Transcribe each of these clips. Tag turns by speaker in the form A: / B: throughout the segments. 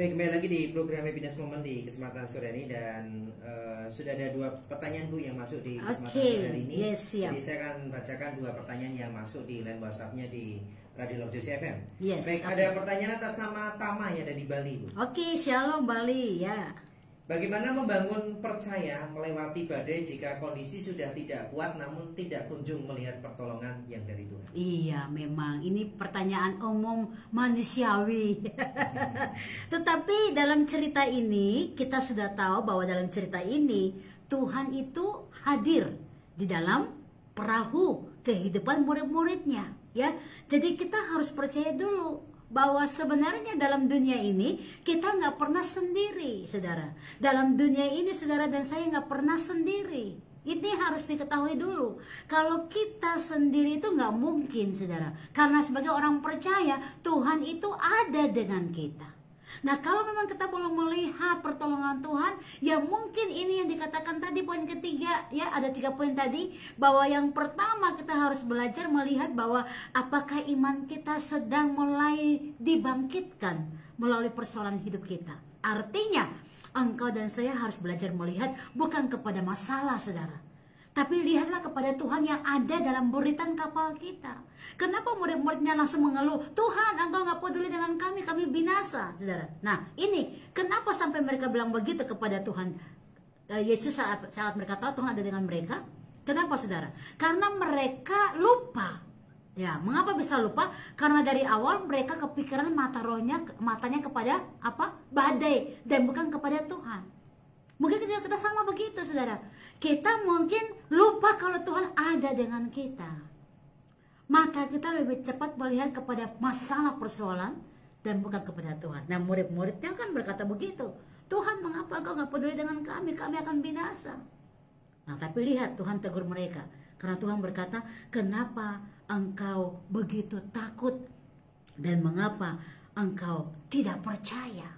A: Baik, kembali lagi di program Happiness Moment di kesempatan sore ini. Dan sudah ada 2 pertanyaan Bu yang masuk di kesempatan sore ini.
B: Yes, siap.
A: Jadi saya akan bacakan 2 pertanyaan yang masuk di line WhatsApp-nya di Radio Logos FM.
B: Yes,
A: baik, ada pertanyaan atas nama Tama yang ada di Bali Bu.
B: Oke, shalom Bali ya.
A: Bagaimana membangun percaya melewati badai jika kondisi sudah tidak kuat namun tidak kunjung melihat pertolongan yang dari Tuhan?
B: Iya, memang ini pertanyaan umum manusiawi. Tetapi dalam cerita ini kita sudah tahu bahwa dalam cerita ini Tuhan itu hadir di dalam perahu kehidupan murid-muridnya, ya. Jadi kita harus percaya dulu bahwa sebenarnya dalam dunia ini kita nggak pernah sendiri, saudara. Dalam dunia ini saudara dan saya nggak pernah sendiri. Ini harus diketahui dulu. Kalau kita sendiri itu nggak mungkin, saudara. Karena sebagai orang percaya Tuhan itu ada dengan kita. Nah, kalau memang kita belum melihat pertolongan Tuhan, ya mungkin ini yang dikatakan tadi poin ketiga, ya ada 3 poin tadi, bahwa yang pertama kita harus belajar melihat bahwa apakah iman kita sedang mulai dibangkitkan melalui persoalan hidup kita. Artinya, engkau dan saya harus belajar melihat bukan kepada masalah, saudara, tapi lihatlah kepada Tuhan yang ada dalam buritan kapal kita. Kenapa murid-muridnya langsung mengeluh, Tuhan engkau nggak peduli dengan kami binasa, saudara. Nah ini kenapa sampai mereka bilang begitu kepada Tuhan Yesus saat mereka tahu Tuhan ada dengan mereka. Kenapa, saudara? Karena mereka lupa. Ya, mengapa bisa lupa? Karena dari awal mereka kepikiran matanya kepada apa? Badai dan bukan kepada Tuhan. Mungkin kita sama begitu, saudara. Kita mungkin lupa kalau Tuhan ada dengan kita. Mata kita lebih cepat melihat kepada masalah persoalan dan bukan kepada Tuhan. Nah, murid-muridnya kan berkata begitu. Tuhan, mengapa engkau nggak peduli dengan kami? Kami akan binasa. Nah, tapi lihat Tuhan tegur mereka. Karena Tuhan berkata, kenapa engkau begitu takut? Dan mengapa engkau tidak percaya?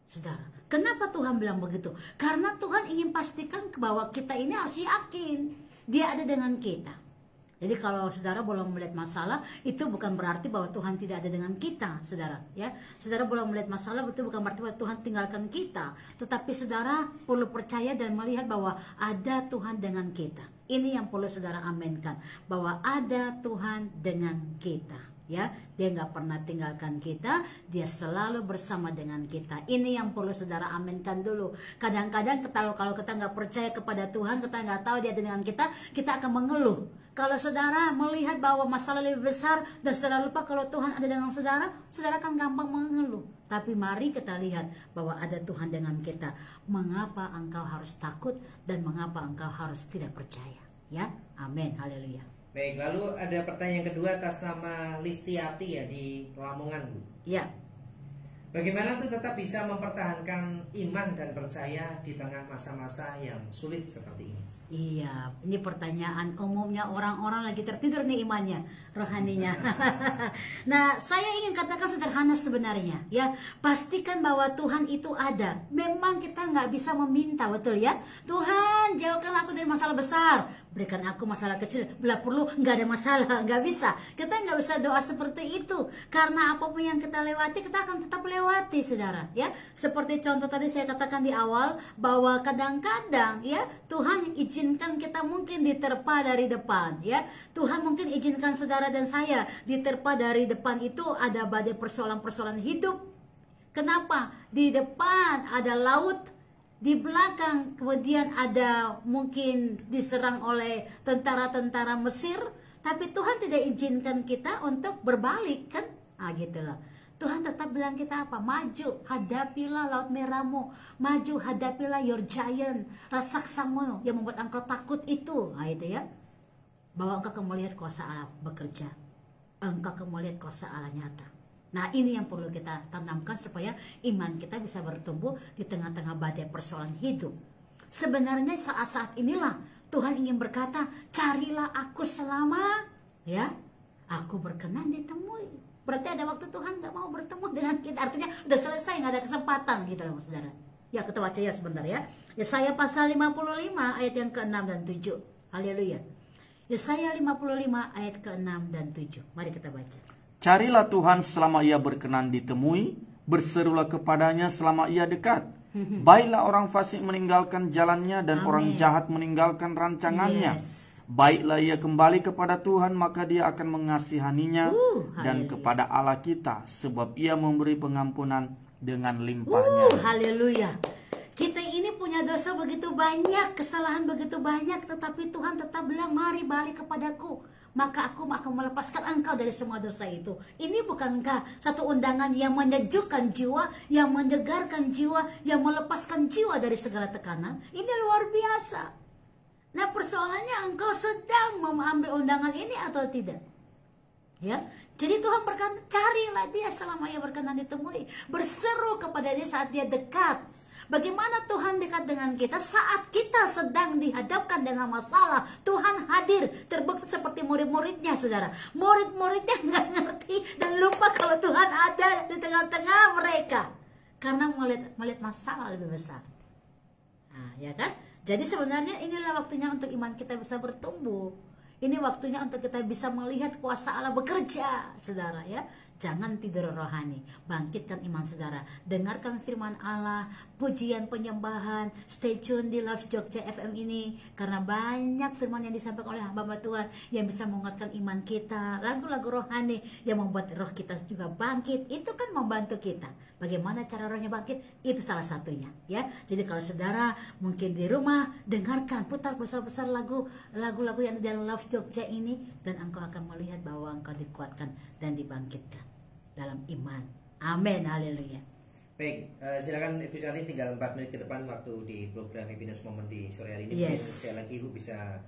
B: Saudara, kenapa Tuhan bilang begitu? Karena Tuhan ingin pastikan bahwa kita ini harus yakin Dia ada dengan kita. Jadi kalau saudara belum melihat masalah, itu bukan berarti bahwa Tuhan tidak ada dengan kita, saudara. Ya, saudara belum melihat masalah, itu bukan berarti bahwa Tuhan tinggalkan kita. Tetapi saudara perlu percaya dan melihat bahwa ada Tuhan dengan kita. Ini yang perlu saudara aminkan, bahwa ada Tuhan dengan kita. Ya, Dia nggak pernah tinggalkan kita, Dia selalu bersama dengan kita. Ini yang perlu saudara aminkan dulu. Kadang-kadang kalau kita nggak percaya kepada Tuhan, kita nggak tahu Dia ada dengan kita akan mengeluh. Kalau saudara melihat bahwa masalah lebih besar dan saudara lupa kalau Tuhan ada dengan saudara, saudara akan gampang mengeluh. Tapi mari kita lihat bahwa ada Tuhan dengan kita. Mengapa engkau harus takut dan mengapa engkau harus tidak percaya? Ya, amin, haleluya.
A: Baik, lalu ada pertanyaan kedua atas nama Listiati ya di Lamongan Bu.
B: Ya.
A: Bagaimana tuh tetap bisa mempertahankan iman dan percaya di tengah masa-masa yang sulit seperti ini?
B: Iya, ini pertanyaan umumnya orang-orang lagi tertidur nih imannya, rohaninya. Nah, saya ingin katakan sederhana sebenarnya, ya. Pastikan bahwa Tuhan itu ada. Memang kita nggak bisa meminta, betul ya? Tuhan, jauhkan aku dari masalah besar. Berikan aku masalah kecil, bila perlu nggak ada masalah, nggak bisa. Kita nggak bisa doa seperti itu, karena apapun yang kita lewati, kita akan tetap lewati, saudara. Ya, seperti contoh tadi saya katakan di awal bahwa kadang-kadang, ya, Tuhan izinkan kita mungkin diterpa dari depan, ya. Tuhan mungkin izinkan saudara dan saya diterpa dari depan itu ada badai persoalan-persoalan hidup. Kenapa? Di depan ada laut. Di belakang kemudian ada mungkin diserang oleh tentara-tentara Mesir, tapi Tuhan tidak izinkan kita untuk berbalik, kan? Ah, gitu loh. Tuhan tetap bilang kita apa? Maju, hadapilah laut merahmu. Maju, hadapilah your giant, raksasa-raksasa yang membuat engkau takut itu. Nah, itu ya. Bahwa engkau akan melihat kuasa Allah bekerja. Engkau akan melihat kuasa Allah nyata. Nah, ini yang perlu kita tanamkan supaya iman kita bisa bertumbuh di tengah-tengah badai persoalan hidup. Sebenarnya saat-saat inilah Tuhan ingin berkata, carilah aku selama, ya, aku berkenan ditemui. Berarti ada waktu Tuhan nggak mau bertemu dengan kita. Artinya udah selesai, nggak ada kesempatan gitu loh, saudara. Ya, kita baca ya sebentar ya. Yesaya pasal 55 ayat yang ke-6 dan 7. Haleluya. Yesaya 55 ayat ke-6 dan 7. Mari kita baca.
C: Carilah Tuhan selama Ia berkenan ditemui, berserulah kepadanya selama ia dekat. Baiklah orang fasik meninggalkan jalannya dan orang jahat meninggalkan rancangannya. Baiklah ia kembali kepada Tuhan, maka dia akan mengasihaninya dan kepada Allah kita, sebab ia memberi pengampunan dengan limpahnya.
B: Haleluya. Kita ini punya dosa begitu banyak, kesalahan begitu banyak, tetapi Tuhan tetap bilang, mari balik kepadaku, maka aku akan melepaskan engkau dari semua dosa itu. Ini bukankah satu undangan yang menyejukkan jiwa, yang menyegarkan jiwa, yang melepaskan jiwa dari segala tekanan? Ini luar biasa. Nah, persoalannya engkau sedang mengambil undangan ini atau tidak? Ya, jadi Tuhan berkata, carilah dia selama ia berkenan ditemui. Berseru kepada dia saat dia dekat. Bagaimana Tuhan dekat dengan kita? Saat kita sedang dihadapkan dengan masalah, Tuhan hadir. Terbukti seperti murid-muridnya, saudara. Murid-muridnya nggak ngerti dan lupa kalau Tuhan ada di tengah-tengah mereka, karena melihat masalah lebih besar. Nah, ya kan? Jadi sebenarnya inilah waktunya untuk iman kita bisa bertumbuh. Ini waktunya untuk kita bisa melihat kuasa Allah bekerja, saudara, ya. Jangan tidur rohani, bangkitkan iman saudara. Dengarkan firman Allah, pujian penyembahan, stay tune di Love Jogja FM ini, karena banyak firman yang disampaikan oleh hamba Tuhan yang bisa menguatkan iman kita. Lagu-lagu rohani yang membuat roh kita juga bangkit, itu kan membantu kita. Bagaimana cara rohnya bangkit? Itu salah satunya, ya. Jadi kalau saudara mungkin di rumah, dengarkan, putar besar-besar lagu-lagu yang di dalam Love Jogja ini, dan engkau akan melihat bahwa engkau dikuatkan dan dibangkitkan dalam iman. Amin, haleluya.
A: Baik, silakan Ibu Sari, tinggal 4 menit ke depan waktu di program Happiness Moment di sore hari ini. Mungkin sekali lagi Ibu bisa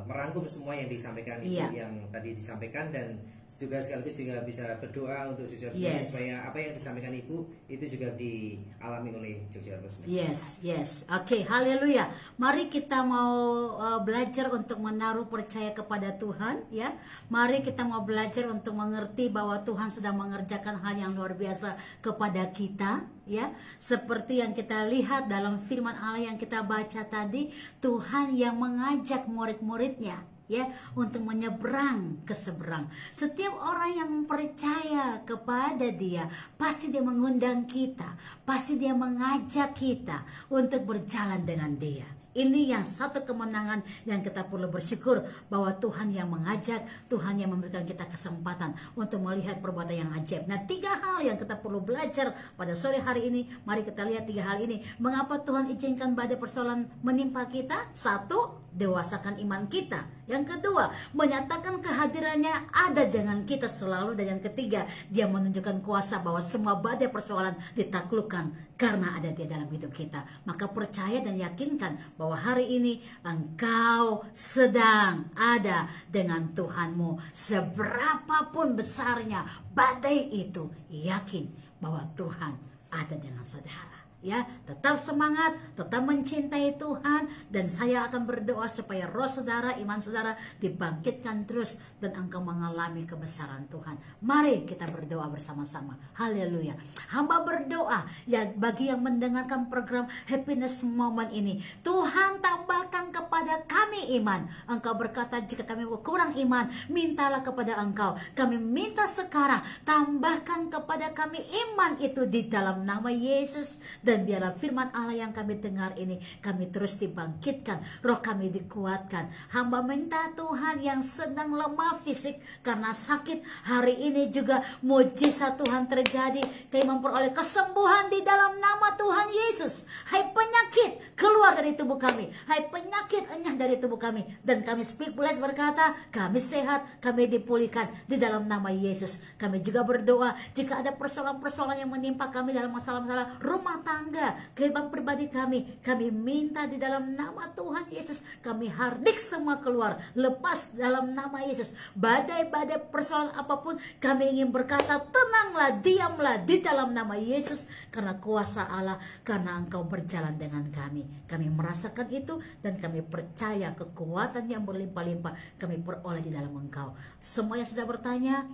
A: merangkum semua yang disampaikan Ibu yang tadi disampaikan, dan juga sekaligus juga bisa berdoa untuk Jogja semuanya, supaya apa yang disampaikan Ibu itu juga dialami oleh Jogja semuanya.
B: Yes. Oke, haleluya. Mari kita mau belajar untuk menaruh percaya kepada Tuhan, ya. Mari kita mau belajar untuk mengerti bahwa Tuhan sedang mengerjakan hal yang luar biasa kepada kita, ya. Seperti yang kita lihat dalam firman Allah yang kita baca tadi, Tuhan yang mengajak murid-muridnya, ya, untuk menyeberang ke seberang. Setiap orang yang percaya kepada dia, pasti dia mengundang kita, pasti dia mengajak kita untuk berjalan dengan dia. Ini yang satu kemenangan yang kita perlu bersyukur, bahwa Tuhan yang mengajak, Tuhan yang memberikan kita kesempatan untuk melihat perbuatan yang ajaib. Nah, 3 hal yang kita perlu belajar pada sore hari ini. Mari kita lihat 3 hal ini. Mengapa Tuhan izinkan badai persoalan menimpa kita? 1, dewasakan iman kita. Yang kedua, menyatakan kehadirannya ada dengan kita selalu. Dan yang ketiga, dia menunjukkan kuasa bahwa semua badai persoalan ditaklukkan karena ada dia dalam hidup kita. Maka percaya dan yakinkan bahwa hari ini engkau sedang ada dengan Tuhanmu. Seberapapun besarnya badai itu, yakin bahwa Tuhan ada dengan saudara. Ya, tetap semangat, tetap mencintai Tuhan, dan saya akan berdoa supaya roh saudara, iman saudara dibangkitkan terus dan engkau mengalami kebesaran Tuhan. Mari kita berdoa bersama-sama. Haleluya. Hamba berdoa ya bagi yang mendengarkan program Happiness Moment ini. Tuhan, tambahkan kepada kami iman. Engkau berkata, jika kami kurang iman, mintalah kepada Engkau. Kami minta sekarang, tambahkan kepada kami iman itu di dalam nama Yesus. Dan biarlah firman Allah yang kami dengar ini, kami terus dibangkitkan, roh kami dikuatkan. Hamba minta Tuhan yang sedang lemah fisik karena sakit, hari ini juga mujizat Tuhan terjadi. Kami memperoleh kesembuhan di dalam nama Tuhan Yesus. Hai penyakit, keluar dari tubuh kami. Hai penyakit, enyah dari tubuh kami. Dan kami speak bless berkata, kami sehat, kami dipulihkan di dalam nama Yesus. Kami juga berdoa, jika ada persoalan-persoalan yang menimpa kami dalam masalah-masalah rumah tangga, kehidupan pribadi kami minta di dalam nama Tuhan Yesus, kami hardik semua keluar, lepas dalam nama Yesus. Badai-badai persoalan apapun, kami ingin berkata, tenanglah, diamlah di dalam nama Yesus, karena kuasa Allah, karena Engkau berjalan dengan kami. Kami merasakan itu dan kami percaya kekuatan yang berlimpah-limpah kami peroleh di dalam Engkau. Semua yang sudah bertanya,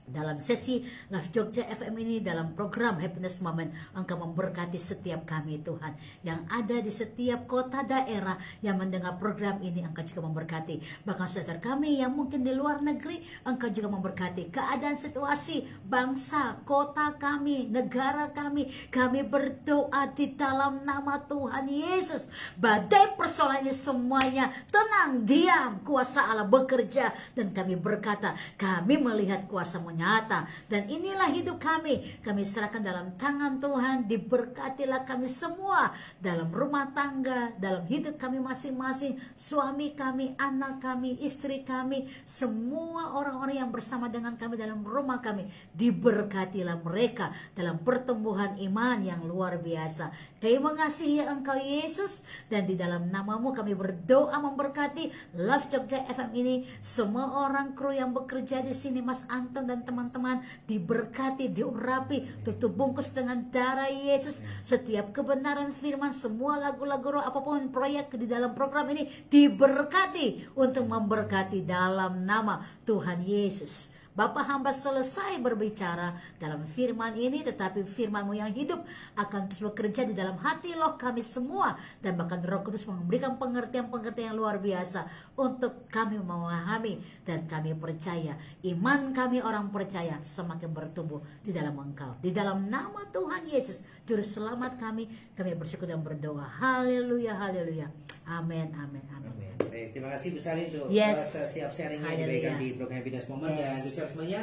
B: dalam sesi Live Jogja FM ini, dalam program Happiness Moment, Engkau memberkati setiap kami Tuhan yang ada di setiap kota daerah yang mendengar program ini. Engkau juga memberkati bahkan saudara kami yang mungkin di luar negeri. Engkau juga memberkati keadaan situasi bangsa, kota kami, negara kami. Kami berdoa di dalam nama Tuhan Yesus, badai persoalannya semuanya tenang, diam, kuasa Allah bekerja, dan kami berkata kami melihat kuasa-Mu nyata, dan inilah hidup kami serahkan dalam tangan Tuhan. Diberkatilah kami semua dalam rumah tangga, dalam hidup kami masing-masing, suami kami, anak kami, istri kami, semua orang-orang yang bersama dengan kami dalam rumah kami. Diberkatilah mereka dalam pertumbuhan iman yang luar biasa. Kami mengasihi Engkau Yesus, dan di dalam nama-Mu kami berdoa memberkati Live Jogja FM ini. Semua orang kru yang bekerja di sini, Mas Anton dan teman-teman, diberkati, diurapi, tutup bungkus dengan darah Yesus. Setiap kebenaran firman, semua lagu-lagu roh, apapun proyek di dalam program ini diberkati untuk memberkati dalam nama Tuhan Yesus. Bapa, hamba selesai berbicara dalam firman ini, tetapi firman-Mu yang hidup akan terus bekerja di dalam hati loh kami semua, dan bahkan Roh Kudus memberikan pengertian-pengertian yang luar biasa untuk kami memahami, dan kami percaya, iman kami orang percaya semakin bertumbuh di dalam Engkau. Di dalam nama Tuhan Yesus, Juru Selamat kami bersyukur dan berdoa. Haleluya, haleluya. Amin, amin, amin.
A: Baik, terima kasih Bu Sally untuk setiap sharing yang diberikan di program Happiness Moment. Dan semuanya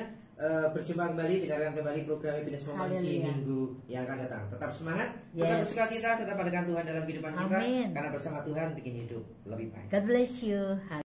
A: berjumpa kembali, dengarkan kembali program Happiness Moment di minggu yang akan datang. Tetap semangat, tetap bersukacita, tetap adakan Tuhan dalam kehidupan kita, karena bersama Tuhan bikin hidup lebih baik.
B: God bless you.